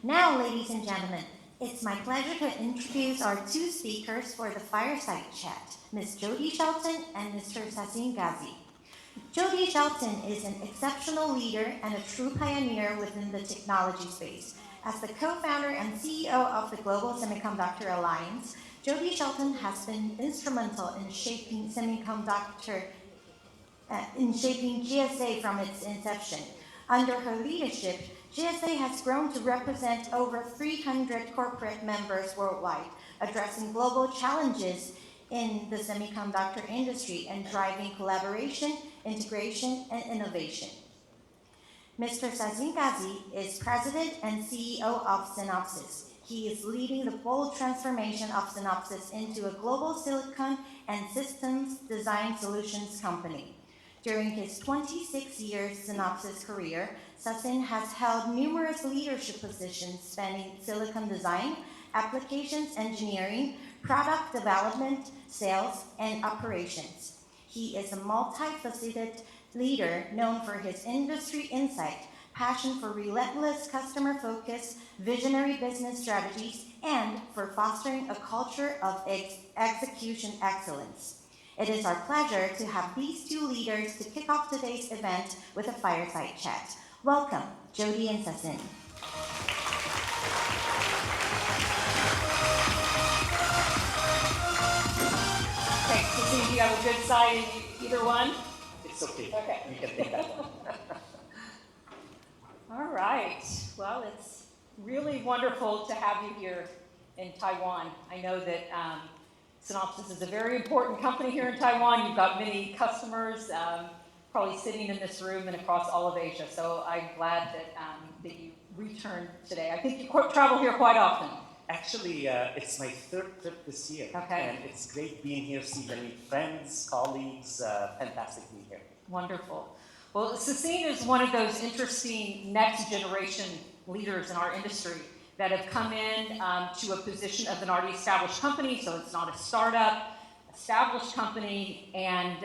Now, ladies and gentlemen, it's my pleasure to introduce our two speakers for the fireside chat, Ms. Jodi Shelton and Mr. Sassine Ghazi. Jodi Shelton is an exceptional leader and a true pioneer within the technology space. As the co-founder and CEO of the Global Semiconductor Alliance, Jodi Shelton has been instrumental in shaping GSA from its inception. Under her leadership, GSA has grown to represent over 300 corporate members worldwide, addressing global challenges in the semiconductor industry and driving collaboration, integration, and innovation. Mr. Sassine Ghazi is President and CEO of Synopsys. He is leading the bold transformation of Synopsys into a global silicon and systems design solutions company. During his 26 years Synopsys career, Sassine has held numerous leadership positions spanning silicon design, applications engineering, product development, sales, and operations. He is a multifaceted leader known for his industry insight, passion for relentless customer focus, visionary business strategies, and for fostering a culture of execution excellence. It is our pleasure to have these two leaders to kick off today's event with a fireside chat. Welcome, Jodi and Sassine. Okay, Sassine, do you have a good side in either one? It's okay. Okay. You can take that one. All right. Well, it's really wonderful to have you here in Taiwan. I know that Synopsys is a very important company here in Taiwan. You've got many customers probably sitting in this room and across all of Asia. So I'm glad that you returned today. I think you travel here quite often. Actually, it's my third trip this year. Okay. And it's great being here, see many friends, colleagues, fantastic being here. Wonderful. Well, Sassine is one of those interesting next generation leaders in our industry that have come in to a position of an already established company, so it's not a startup, established company, and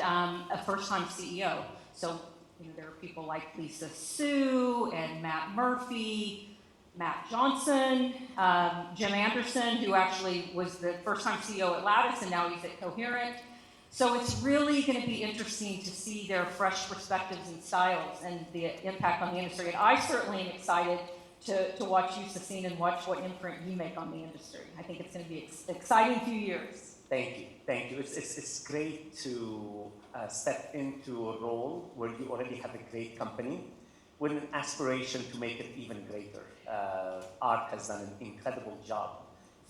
a first-time CEO. So there are people like Lisa Su and Matt Murphy, Matt Johnson, Jim Anderson, who actually was the first-time CEO at Lattice, and now he's at Coherent. So it's really going to be interesting to see their fresh perspectives and styles and the impact on the industry. And I certainly am excited to watch you, Sassine, and watch what imprint you make on the industry. I think it's going to be an exciting few years. Thank you. Thank you. It's great to step into a role where you already have a great company with an aspiration to make it even greater. Art has done an incredible job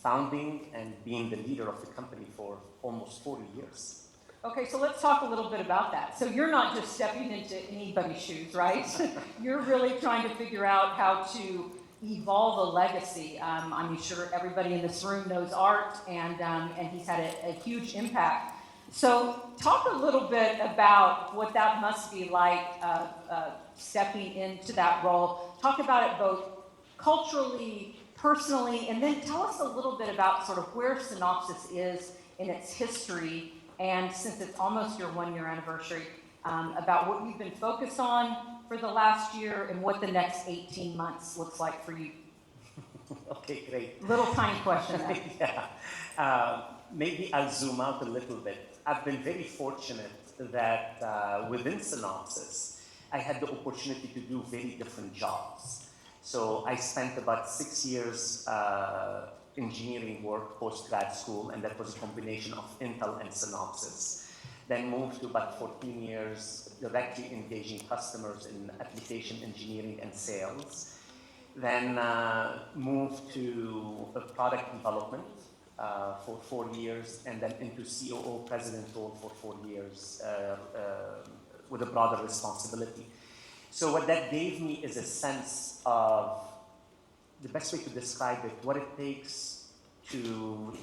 founding and being the leader of the company for almost 40 years. Okay, so let's talk a little bit about that. So you're not just stepping into anybody's shoes, right? You're really trying to figure out how to evolve a legacy. I'm sure everybody in this room knows Art, and he's had a huge impact. So talk a little bit about what that must be like stepping into that role. Talk about it both culturally, personally, and then tell us a little bit about sort of where Synopsys is in its history, and since it's almost your 1-year anniversary, about what you've been focused on for the last year and what the next 18 months looks like for you. Okay, great. Little tiny question. Yeah. Maybe I'll zoom out a little bit. I've been very fortunate that within Synopsys, I had the opportunity to do very different jobs. So I spent about 6 years engineering work post-grad school, and that was a combination of Intel and Synopsys. Then moved to about 14 years directly engaging customers in application engineering and sales. Then moved to product development for 4 years, and then into COO president role for 4 years with a broader responsibility. So what that gave me is a sense of the best way to describe it, what it takes to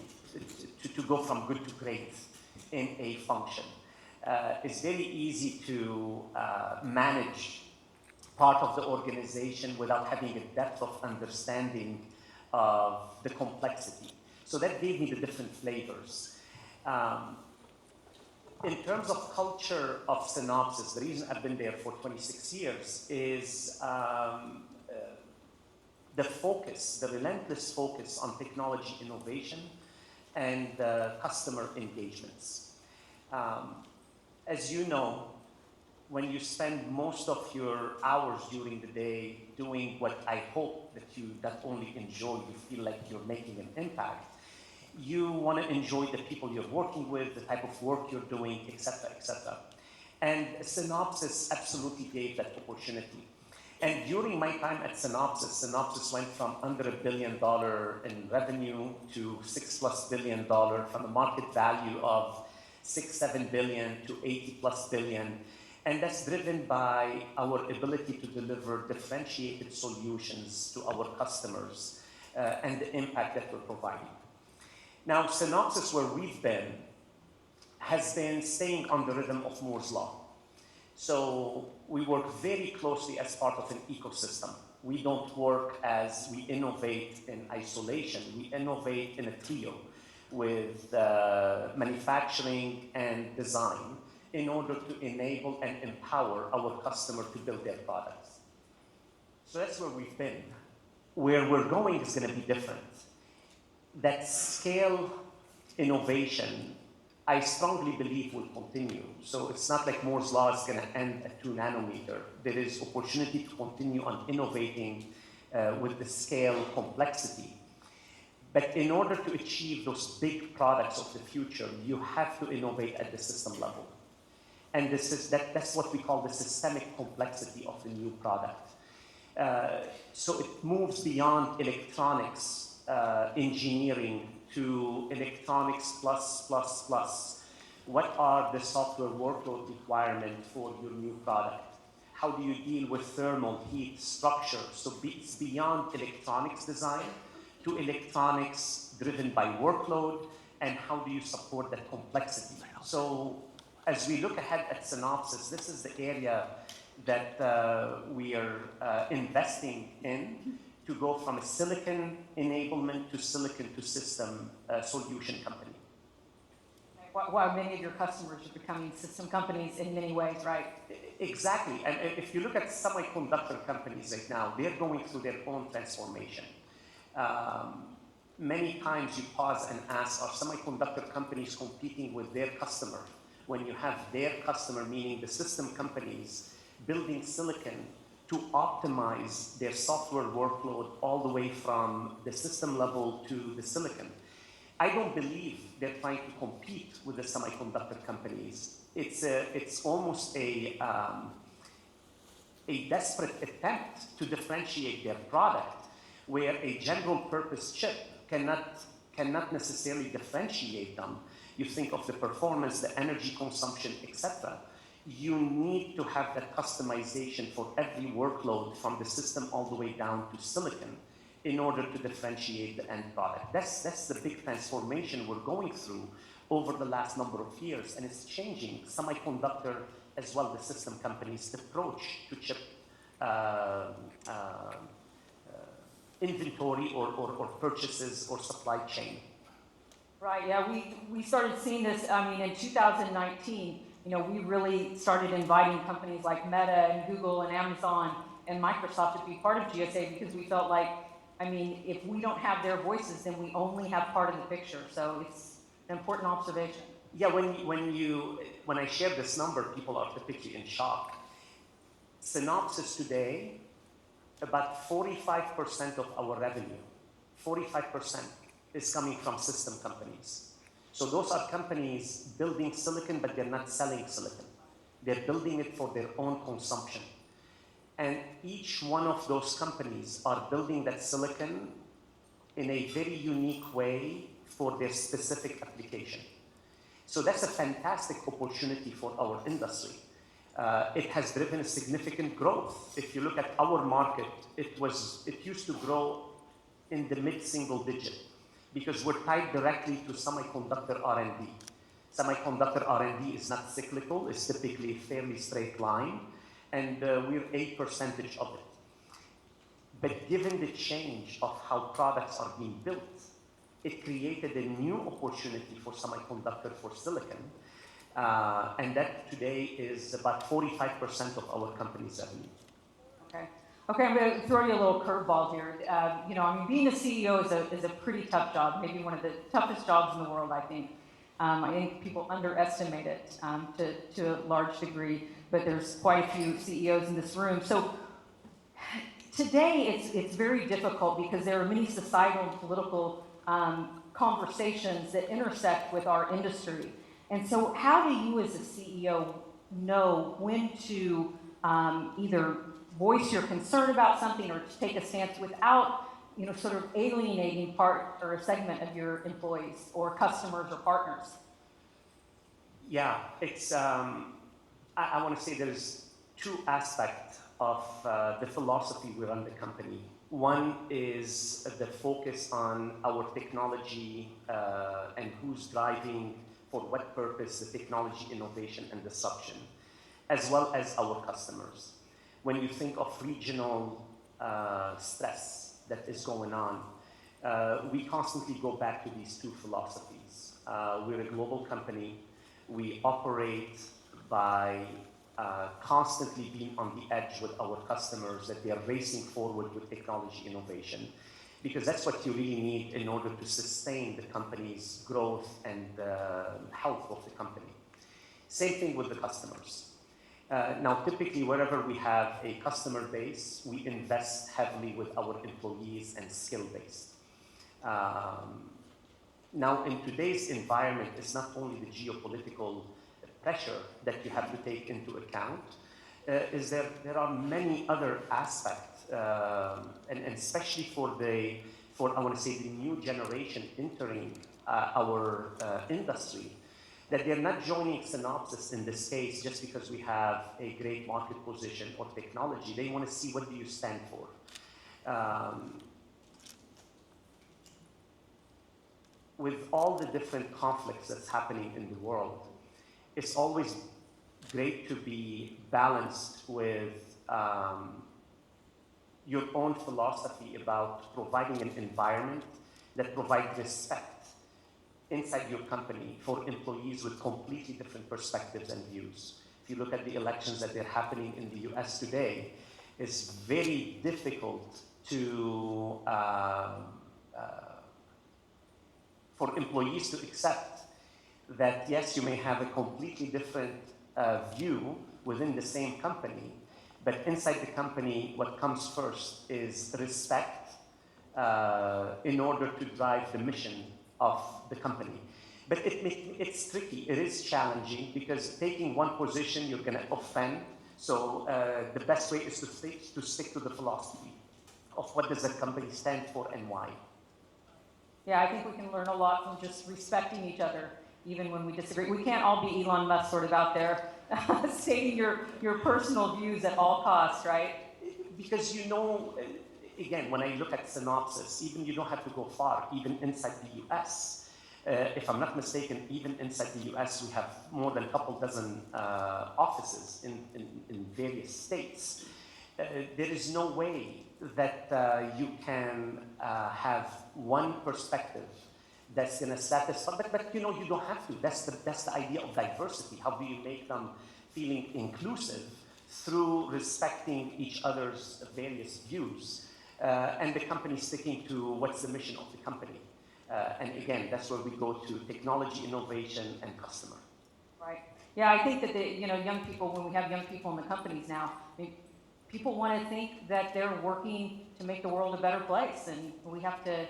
go from good to great in a function. It's very easy to manage part of the organization without having a depth of understanding of the complexity. So that gave me the different flavors. In terms of culture of Synopsys, the reason I've been there for 26 years is the focus, the relentless focus on technology innovation and customer engagements. As you know, when you spend most of your hours during the day doing what I hope that you not only enjoy, you feel like you're making an impact, you want to enjoy the people you're working with, the type of work you're doing, et cetera, et cetera. And Synopsys absolutely gave that opportunity. And during my time at Synopsys went from under $1 billion in revenue to $6+ billion, from a market value of $6-7 billion to $80+ billion. And that's driven by our ability to deliver differentiated solutions to our customers and the impact that we're providing. Now, Synopsys, where we've been, has been staying on the rhythm of Moore's Law. So we work very closely as part of an ecosystem. We don't work as we innovate in isolation. We innovate in a trio with manufacturing and design in order to enable and empower our customer to build their products. So that's where we've been. Where we're going is going to be different. That scale innovation, I strongly believe, will continue. So it's not like Moore's Law is going to end at 2 nanometer. There is opportunity to continue on innovating with the scale complexity. But in order to achieve those big products of the future, you have to innovate at the system level. And that's what we call the systemic complexity of the new product. So it moves beyond electronics engineering to electronics plus. What are the software workload requirements for your new product? How do you deal with thermal, heat, structure? So it's beyond electronics design to electronics driven by workload, and how do you support that complexity? So as we look ahead at Synopsys, this is the area that we are investing in to go from a silicon enablement to silicon to system solution company. While many of your customers are becoming system companies in many ways, right? Exactly. And if you look at semiconductor companies right now, they're going through their own transformation. Many times you pause and ask, are semiconductor companies competing with their customer? When you have their customer, meaning the system companies, building silicon to optimize their software workload all the way from the system level to the silicon. I don't believe they're trying to compete with the semiconductor companies. It's almost a desperate attempt to differentiate their product, where a general purpose chip cannot necessarily differentiate them. You think of the performance, the energy consumption, etc. You need to have that customization for every workload from the system all the way down to silicon in order to differentiate the end product. That's the big transformation we're going through over the last number of years, and it's changing semiconductor as well the system companies' approach to chip inventory or purchases or supply chain. Right, yeah, we started seeing this, in 2019, we really started inviting companies like Meta and Google and Amazon and Microsoft to be part of GSA because we felt like, if we don't have their voices, then we only have part of the picture. So it's an important observation. Yeah, when I share this number, people are typically in shock. Synopsys today, about 45% of our revenue, 45% is coming from system companies. So those are companies building silicon, but they're not selling silicon. They're building it for their own consumption. And each one of those companies are building that silicon in a very unique way for their specific application. So that's a fantastic opportunity for our industry. It has driven a significant growth. If you look at our market, it used to grow in the mid-single digit because we're tied directly to semiconductor R&D. Semiconductor R&D is not cyclical, it's typically a fairly straight line, and we're a percentage of it. But given the change of how products are being built, it created a new opportunity for semiconductor for silicon, and that today is about 45% of our company's revenue. Okay. Okay, I'm going to throw you a little curveball here. I mean, being a CEO is a pretty tough job, maybe one of the toughest jobs in the world, I think. I think people underestimate it to a large degree, but there's quite a few CEOs in this room. So today, it's very difficult because there are many societal and political conversations that intersect with our industry. And so how do you as a CEO know when to either voice your concern about something or to take a stance without, sort of alienating part or a segment of your employees or customers or partners? Yeah, it's, I want to say there's two aspects of the philosophy we run the company. One is the focus on our technology and who's driving, for what purpose, the technology innovation and disruption, as well as our customers. When you think of regional stress that is going on, we constantly go back to these two philosophies. We're a global company. We operate by constantly being on the edge with our customers, that they are racing forward with technology innovation, because that's what you really need in order to sustain the company's growth and health of the company. Same thing with the customers. Now, typically, wherever we have a customer base, we invest heavily with our employees and skill-based. Now, in today's environment, it's not only the geopolitical pressure that you have to take into account, there are many other aspects, and especially for I want to say, the new generation entering our industry, that they're not joining Synopsys in this case just because we have a great market position or technology. They want to see, what do you stand for? With all the different conflicts that's happening in the world, it's always great to be balanced with your own philosophy about providing an environment that provides respect inside your company for employees with completely different perspectives and views. If you look at the elections that are happening in the US today, it's very difficult to for employees to accept that, yes, you may have a completely different view within the same company, but inside the company, what comes first is respect in order to drive the mission of the company. But it's tricky, it is challenging, because taking one position, you're going to offend. So the best way is to stick to the philosophy of what does the company stand for and why. Yeah, I think we can learn a lot from just respecting each other, even when we disagree. We can't all be Elon Musk sort of out there stating your personal views at all costs, right? Because again, when I look at Synopsys, even you don't have to go far, even inside the US. If I'm not mistaken, even inside the US, we have more than a couple dozen offices in various states. There is no way that you can have one perspective that's going to satisfy, but you don't have to. That's the idea of diversity. How do you make them feeling inclusive through respecting each other's various views, and the company sticking to what's the mission of the company? And again, that's where we go to technology, innovation, and customer. Right. Yeah, I think that young people, when we have young people in the companies now, people want to think that they're working to make the world a better place, and we have to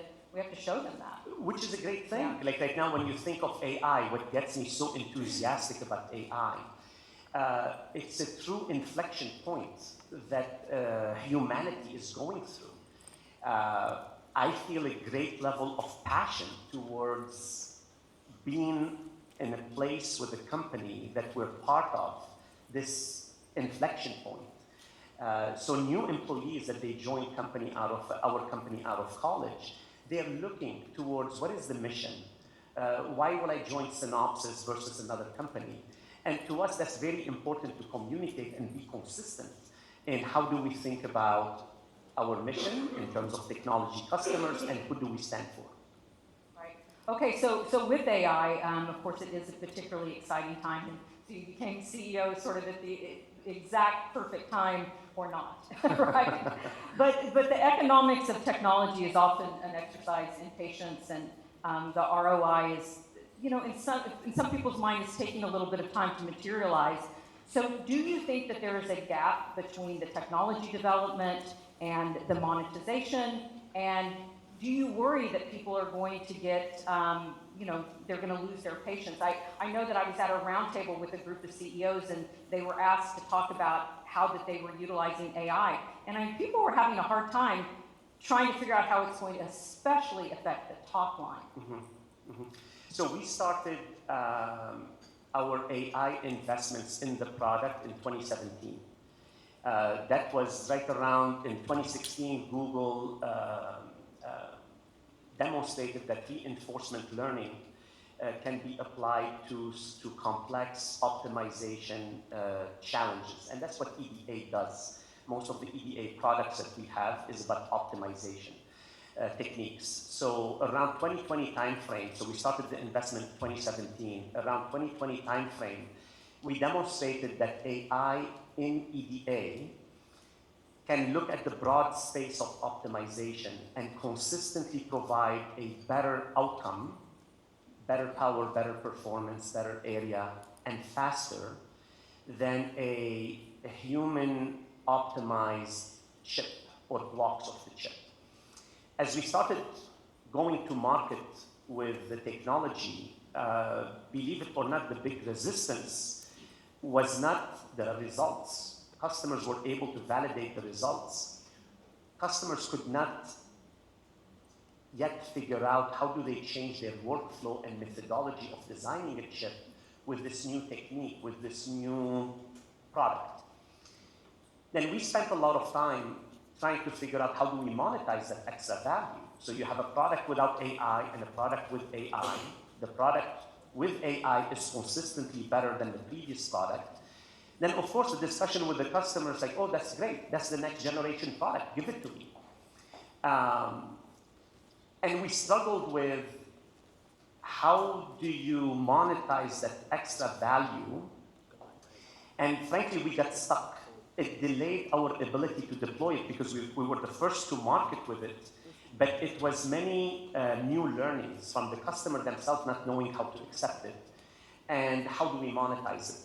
show them that. Which is a great thing. Yeah. Like right now, when you think of AI, what gets me so enthusiastic about AI, it's a true inflection point that humanity is going through. I feel a great level of passion towards being in a place with a company that we're part of this inflection point. So new employees that they join our company out of college, they're looking towards, what is the mission? Why will I join Synopsys versus another company? And to us, that's very important to communicate and be consistent in how do we think about our mission in terms of technology, customers, and who do we stand for. Right. Okay, so with AI, of course, it is a particularly exciting time. And so you became CEO sort of at exact perfect time or not, right? But the economics of technology is often an exercise in patience, and the ROI is, in some people's mind, it's taking a little bit of time to materialize. So do you think that there is a gap between the technology development and the monetization? And do you worry that people are going to get, they're going to lose their patience? I know that I was at a roundtable with a group of CEOs, and they were asked to talk about how that they were utilizing AI. And people were having a hard time trying to figure out how it's going to especially affect the top line. Mm-hmm. Mm-hmm. So we started our AI investments in the product in 2017. That was right around in 2016, Google demonstrated that reinforcement learning can be applied to complex optimization challenges. And that's what EDA does. Most of the EDA products that we have is about optimization techniques. So around 2020 timeframe, so we started the investment in 2017, around 2020 timeframe, we demonstrated that AI in EDA can look at the broad space of optimization and consistently provide a better outcome, better power, better performance, better area, and faster than a human optimized chip or blocks of the chip. As we started going to market with the technology, believe it or not, the big resistance was not the results. Customers were able to validate the results. Customers could not yet figure out how do they change their workflow and methodology of designing a chip with this new technique, with this new product. Then we spent a lot of time trying to figure out how do we monetize that extra value. So you have a product without AI and a product with AI. The product with AI is consistently better than the previous product. Then, of course, the discussion with the customer is like, oh, that's great. That's the next generation product. Give it to me. And we struggled with how do you monetize that extra value? And frankly, we got stuck. It delayed our ability to deploy it because we were the first to market with it. But it was many new learnings from the customer themselves not knowing how to accept it. And how do we monetize it?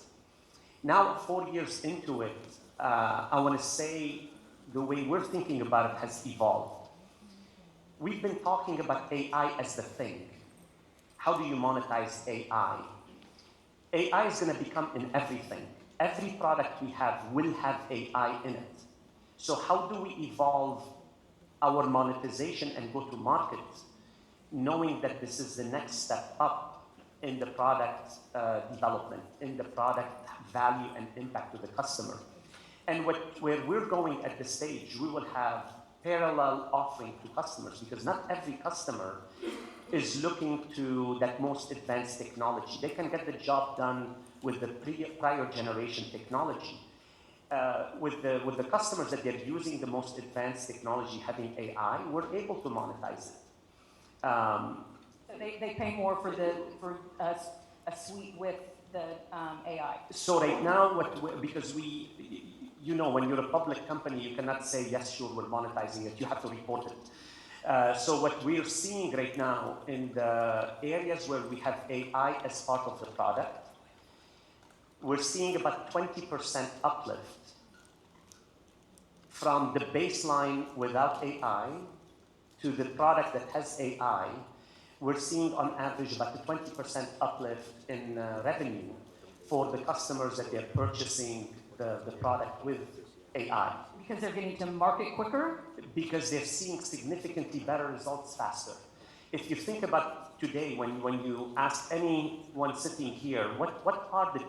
Now, 4 years into it, I want to say the way we're thinking about it has evolved. We've been talking about AI as the thing. How do you monetize AI? AI is going to become in everything. Every product we have will have AI in it. So how do we evolve our monetization and go to market, knowing that this is the next step up in the product development, in the product value and impact to the customer? And where we're going at this stage, we will have parallel offering to customers because not every customer is looking to that most advanced technology. They can get the job done with the prior generation technology. With the customers that they're using the most advanced technology, having AI, we're able to monetize it. So they pay more for a suite with the AI. So right now, because when you're a public company, you cannot say, yes, sure, we're monetizing it. You have to report it. So what we're seeing right now in the areas where we have AI as part of the product, we're seeing about 20% uplift from the baseline without AI to the product that has AI. We're seeing on average about a 20% uplift in revenue for the customers that they're purchasing the product with AI. Because they're getting to market quicker? Because they're seeing significantly better results faster. If you think about today, when you ask anyone sitting here, what are the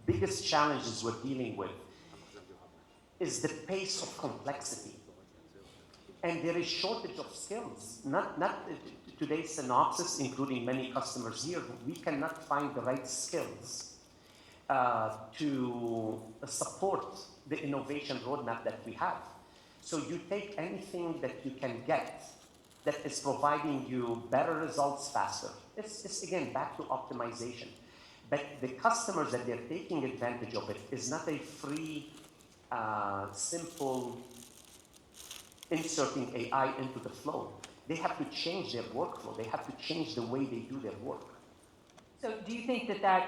biggest challenges we're dealing with, is the pace of complexity. And there is shortage of skills. Not today's Synopsys, including many customers here, we cannot find the right skills to support the innovation roadmap that we have. So you take anything that you can get that is providing you better results faster. It's again back to optimization. But the customers that they're taking advantage of it is not a free, simple inserting AI into the flow. They have to change their workflow. They have to change the way they do their work. So do you think that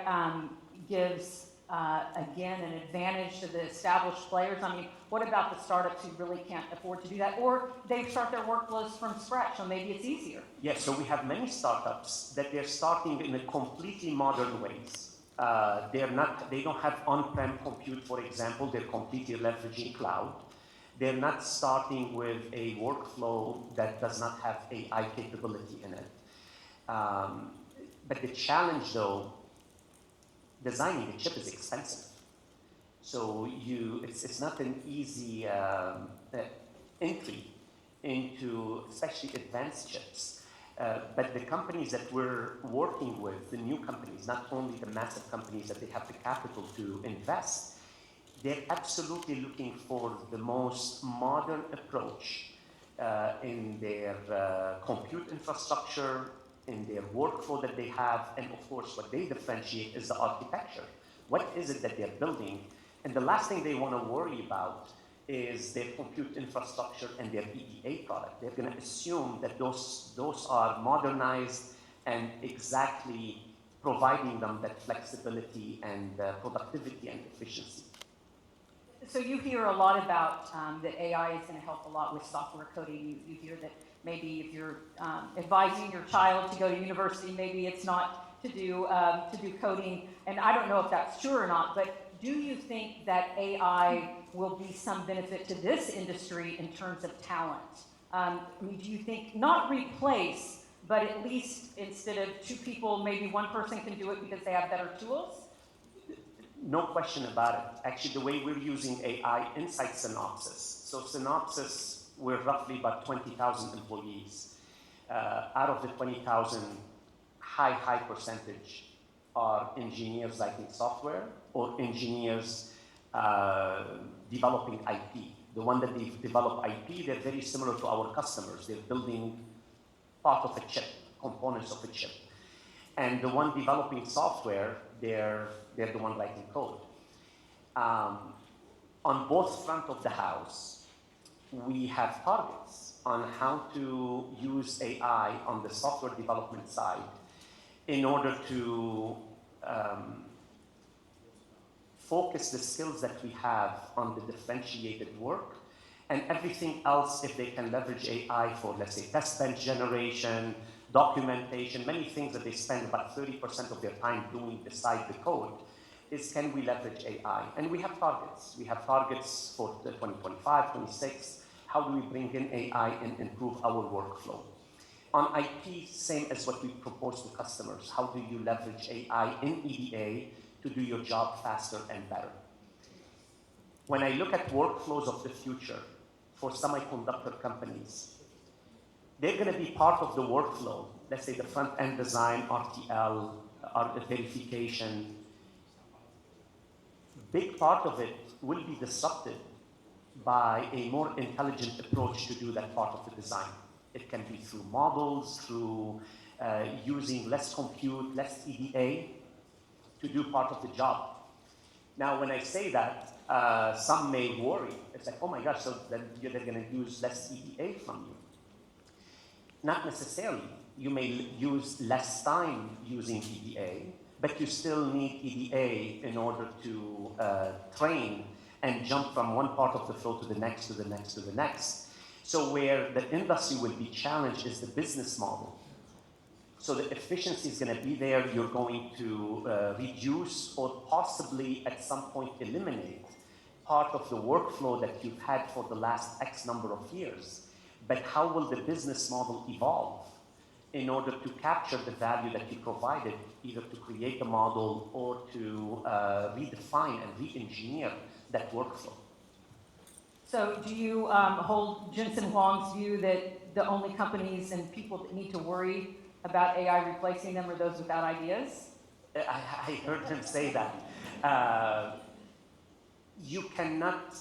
gives, again, an advantage to the established players? I mean, what about the startups who really can't afford to do that? Or they start their workflows from scratch, so maybe it's easier. Yes, so we have many startups that they're starting in a completely modern ways. They don't have on-prem compute, for example. They're completely leveraging cloud. They're not starting with a workflow that does not have AI capability in it. But the challenge, though, designing the chip is expensive. So it's not an easy entry into especially advanced chips. But the companies that we're working with, the new companies, not only the massive companies that they have the capital to invest, they're absolutely looking for the most modern approach in their compute infrastructure, in their workflow that they have, and of course what they differentiate is the architecture. What is it that they're building? And the last thing they want to worry about is their compute infrastructure and their EDA product. They're going to assume that those are modernized and exactly providing them that flexibility and productivity and efficiency. So you hear a lot about that AI is going to help a lot with software coding. You hear that maybe if you're advising your child to go to university, maybe it's not to do coding. And I don't know if that's true or not, but do you think that AI will be some benefit to this industry in terms of talent? I mean, do you think not replace, but at least instead of two people, maybe one person can do it because they have better tools? No question about it. Actually, the way we're using AI inside Synopsys. So Synopsys, we're roughly about 20,000 employees. Out of the 20,000, high percentage are engineers writing software or engineers developing IP. The one that they develop IP, they're very similar to our customers. They're building part of a chip, components of a chip. And the one developing software, they're the one writing code. On both front of the house, we have targets on how to use AI on the software development side in order to focus the skills that we have on the differentiated work, and everything else, if they can leverage AI for, let's say, test bench generation, documentation, many things that they spend about 30% of their time doing beside the code, is can we leverage AI? And we have targets. We have targets for the 2025, 26. How do we bring in AI and improve our workflow? On IP, same as what we propose to customers. How do you leverage AI in EDA to do your job faster and better? When I look at workflows of the future for semiconductor companies, they're going to be part of the workflow. Let's say the front-end design, RTL, verification. Big part of it will be disrupted by a more intelligent approach to do that part of the design. It can be through models, through using less compute, less EDA to do part of the job. Now, when I say that, some may worry. It's like, oh my gosh, so then they're going to use less EDA from you. Not necessarily. You may use less time using EDA, but you still need EDA in order to train and jump from one part of the flow to the next, to the next, to the next. So where the industry will be challenged is the business model. So the efficiency is going to be there. You're going to reduce or possibly at some point eliminate part of the workflow that you've had for the last X number of years. But how will the business model evolve in order to capture the value that you provided, either to create a model or to redefine and re-engineer that workflow? So do you hold Jensen Huang's view that the only companies and people that need to worry about AI replacing them are those without ideas? I heard him say that. You cannot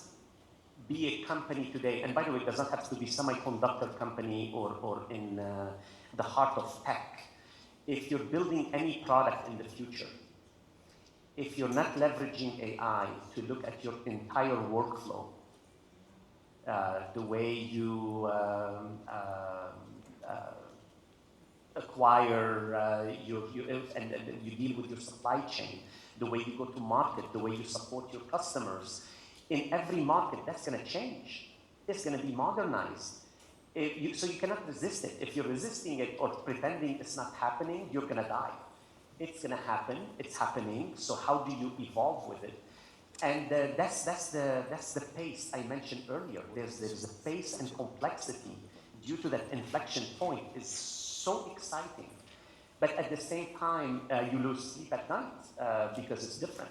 be a company today, and by the way, it does not have to be semiconductor company or in the heart of tech. If you're building any product in the future, if you're not leveraging AI to look at your entire workflow, the way you acquire and you deal with your supply chain, the way you go to market, the way you support your customers. In every market, that's going to change. It's going to be modernized. So you cannot resist it. If you're resisting it or pretending it's not happening, you're going to die. It's going to happen. It's happening. So how do you evolve with it? And that's the pace I mentioned earlier. There's a pace and complexity due to that inflection point is so exciting. But at the same time, you lose sleep at night because it's different.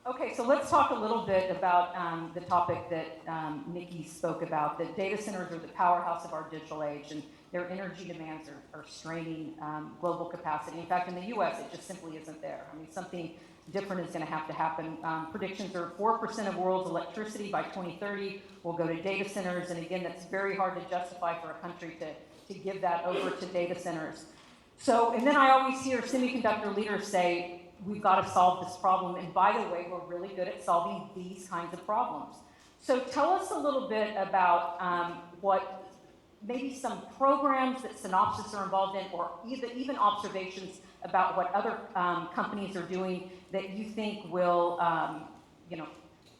Okay, so let's talk a little bit about the topic that Nikki spoke about, that data centers are the powerhouse of our digital age, and their energy demands are straining global capacity. In fact, in the US, it just simply isn't there. I mean, something different is going to happen. Predictions are 4% of world's electricity by 2030 will go to data centers, and again, that's very hard to justify for a country to give that over to data centers. So, and then I always hear semiconductor leaders say, we've got to solve this problem. And by the way, we're really good at solving these kinds of problems. So tell us a little bit about what maybe some programs that Synopsys are involved in, or even observations about what other companies are doing that you think will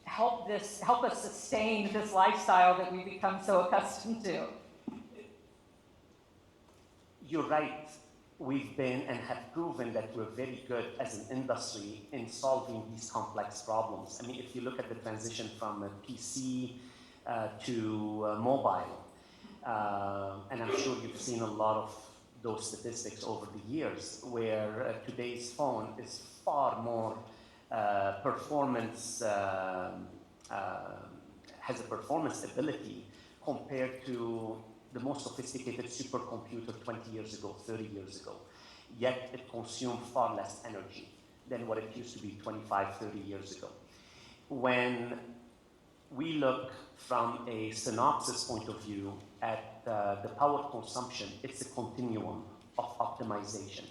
help us sustain this lifestyle that we've become so accustomed to. You're right. We've been and have proven that we're very good as an industry in solving these complex problems. I mean, if you look at the transition from a PC to mobile, and I'm sure you've seen a lot of those statistics over the years, where today's phone is far more performance, has a performance ability compared to the most sophisticated supercomputer 20 years ago, 30 years ago. Yet it consumed far less energy than what it used to be 25, 30 years ago. When we look from a Synopsys point of view at the power consumption, it's a continuum of optimization.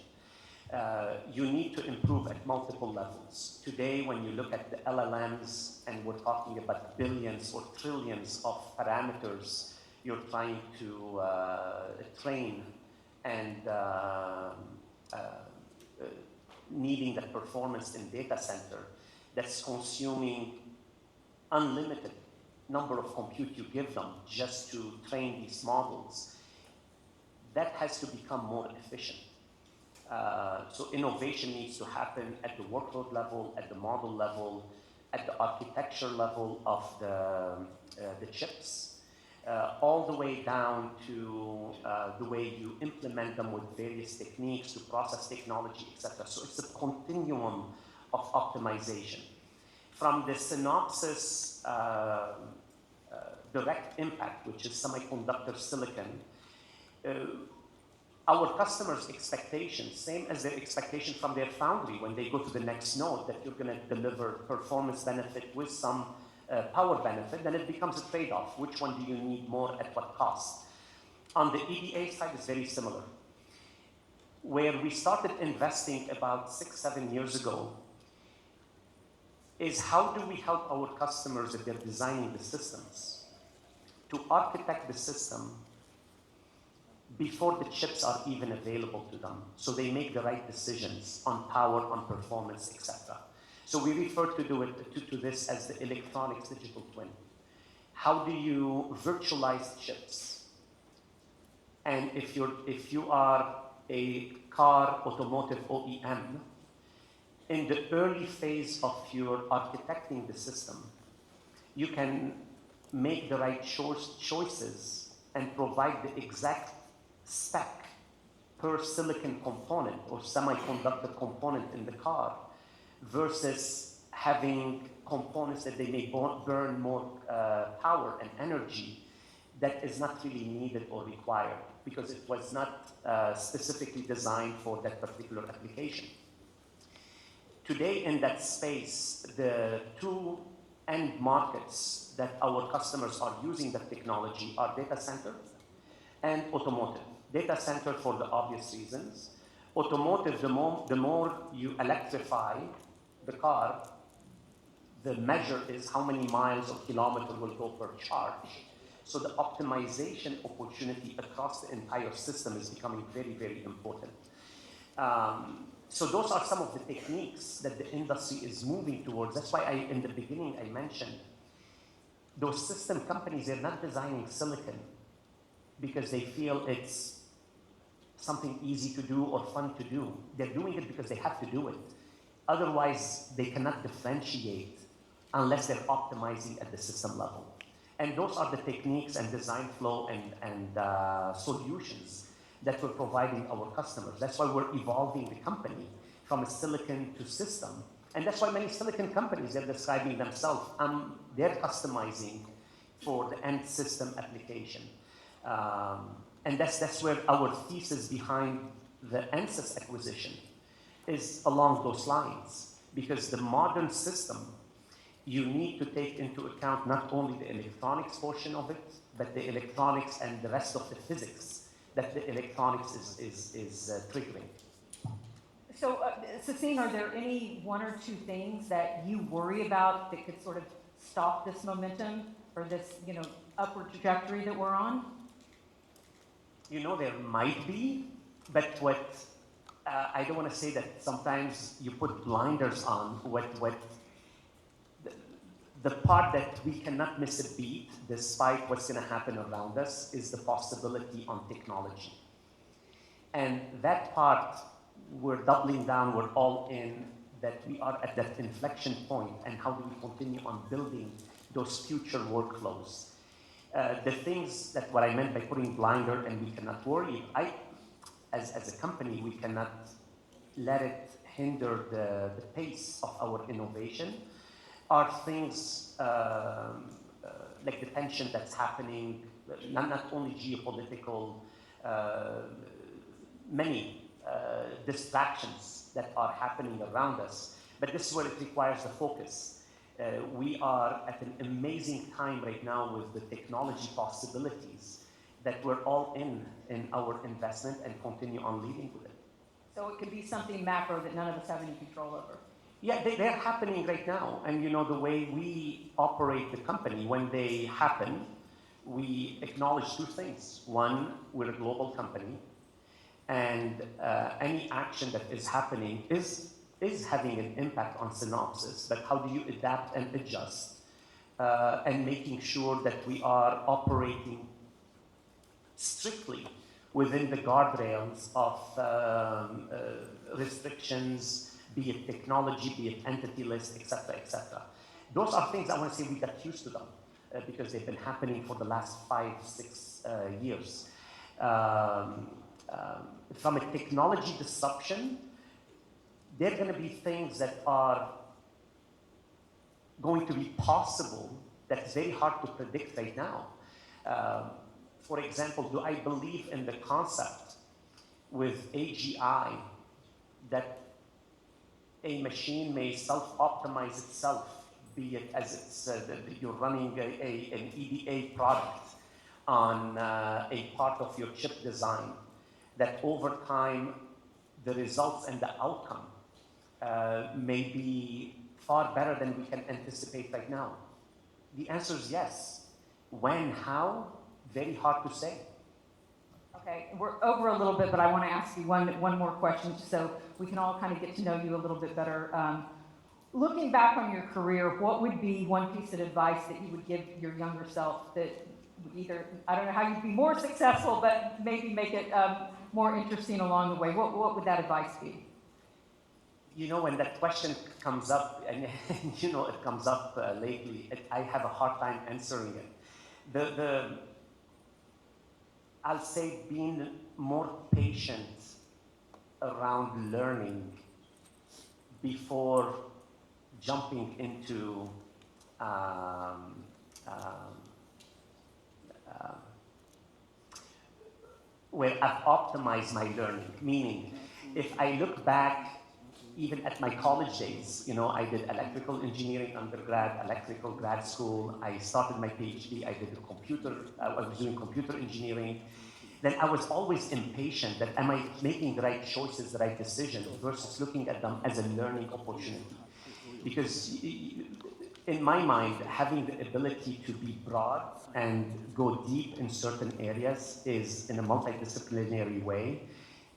You need to improve at multiple levels. Today, when you look at the LLMs, and we're talking about billions or trillions of parameters you're trying to train and needing that performance in data center that's consuming unlimited number of compute you give them just to train these models, that has to become more efficient. So innovation needs to happen at the workload level, at the model level, at the architecture level of the chips. All the way down to the way you implement them with various techniques to process technology, etc. So it's a continuum of optimization. From the Synopsys direct impact, which is semiconductor silicon, our customers' expectations, same as their expectation from their foundry when they go to the next node, that you're going to deliver performance benefit with some power benefit, then it becomes a trade-off. Which one do you need more at what cost? On the EDA side, it's very similar. Where we started investing about 6-7 years ago is how do we help our customers if they're designing the systems to architect the system before the chips are even available to them, so they make the right decisions on power, on performance, etc. So we refer to this as the electronics digital twin. How do you virtualize chips? And if you are a car automotive OEM, in the early phase of your architecting the system, you can make the right choices and provide the exact spec per silicon component or semiconductor component in the car, versus having components that they may burn more power and energy that is not really needed or required because it was not specifically designed for that particular application. Today in that space, the two end markets that our customers are using that technology are data center and automotive. Data center for the obvious reasons. Automotive, the more you electrify the car, the measure is how many miles or kilometers will go per charge. So the optimization opportunity across the entire system is becoming very, very important. So those are some of the techniques that the industry is moving towards. That's why in the beginning, I mentioned those system companies, they're not designing silicon because they feel it's something easy to do or fun to do. They're doing it because they have to do it. Otherwise, they cannot differentiate unless they're optimizing at the system level. And those are the techniques and design flow and solutions that we're providing our customers. That's why we're evolving the company from a silicon to system. And that's why many silicon companies, they're describing themselves, they're customizing for the end system application. And that's where our thesis behind the Ansys acquisition is along those lines. Because the modern system, you need to take into account not only the electronics portion of it, but the electronics and the rest of the physics that the electronics is triggering. So, Sassine, are there any one or two things that you worry about that could sort of stop this momentum or this, upward trajectory that we're on? There might be, but what I don't want to say that sometimes you put blinders on. The part that we cannot miss a beat, despite what's going to happen around us, is the possibility on technology. And that part, we're doubling down, we're all in, that we are at that inflection point, and how do we continue on building those future workflows. The things that what I meant by putting blinder and we cannot worry, as a company, we cannot let it hinder the pace of our innovation, are things like the tension that's happening, not only geopolitical, many distractions that are happening around us, but this is where it requires the focus. We are at an amazing time right now with the technology possibilities that we're all in our investment and continue on leading with it. So it could be something macro that none of us have any control over. Yeah, they're happening right now. And the way we operate the company, when they happen, we acknowledge two things. One, we're a global company, and any action that is happening is having an impact on Synopsys, but how do you adapt and adjust and making sure that we are operating strictly within the guardrails of restrictions, be it technology, be it entity list, et cetera, et cetera. Those are things I want to say we got used to them because they've been happening for the last 5-6 years. From a technology disruption, there are going to be things that are going to be possible that's very hard to predict right now. For example, do I believe in the concept with AGI that a machine may self-optimize itself, be it as it's you're running an EDA product on a part of your chip design, that over time the results and the outcome may be far better than we can anticipate right now? The answer is yes. When, how, very hard to say. Okay, we're over a little bit, but I want to ask you one more question so we can all kind of get to know you a little bit better. Looking back on your career, what would be one piece of advice that you would give your younger self that would either, I don't know how you'd be more successful, but maybe make it more interesting along the way? What would that advice be? When that question comes up, and it comes up lately, I have a hard time answering it. I'll say being more patient around learning before jumping into where I've optimized my learning. Meaning, if I look back even at my college days, I did electrical engineering undergrad, electrical grad school. I started my PhD. I was doing computer engineering. then I was always impatient that am I making the right choices, the right decision, versus looking at them as a learning opportunity. Because in my mind, having the ability to be broad and go deep in certain areas is in a multidisciplinary way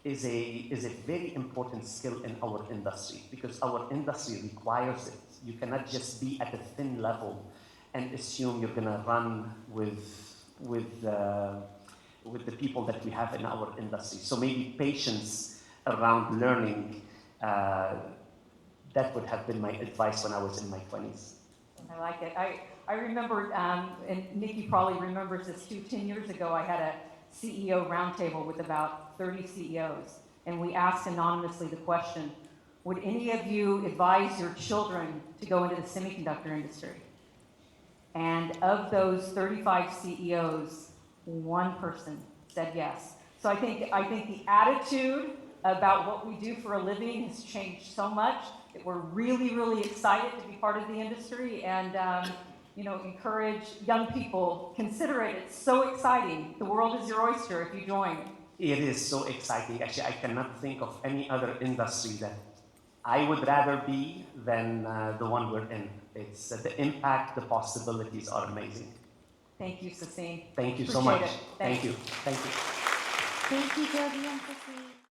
is a very important skill in our industry, because our industry requires it. You cannot just be at a thin level and assume you're going to run with the people that we have in our industry. So maybe patience around learning, that would have been my advice when I was in my 20s. I like it. I remember, and Nikki probably remembers this too, 10 years ago, I had a CEO roundtable with about 30 CEOs, and we asked anonymously the question, would any of you advise your children to go into the semiconductor industry? And of those 35 CEOs, one person said yes. So I think the attitude about what we do for a living has changed so much that we're really, really excited to be part of the industry and encourage young people, consider it. It's so exciting. The world is your oyster if you join. It is so exciting. Actually, I cannot think of any other industry that I would rather be than the one we're in. It's the impact, the possibilities are amazing. Thank you, Sassine. Thank you so Appreciate much. it. Thank you. Thank you. Thank you, Jodi and Sassine.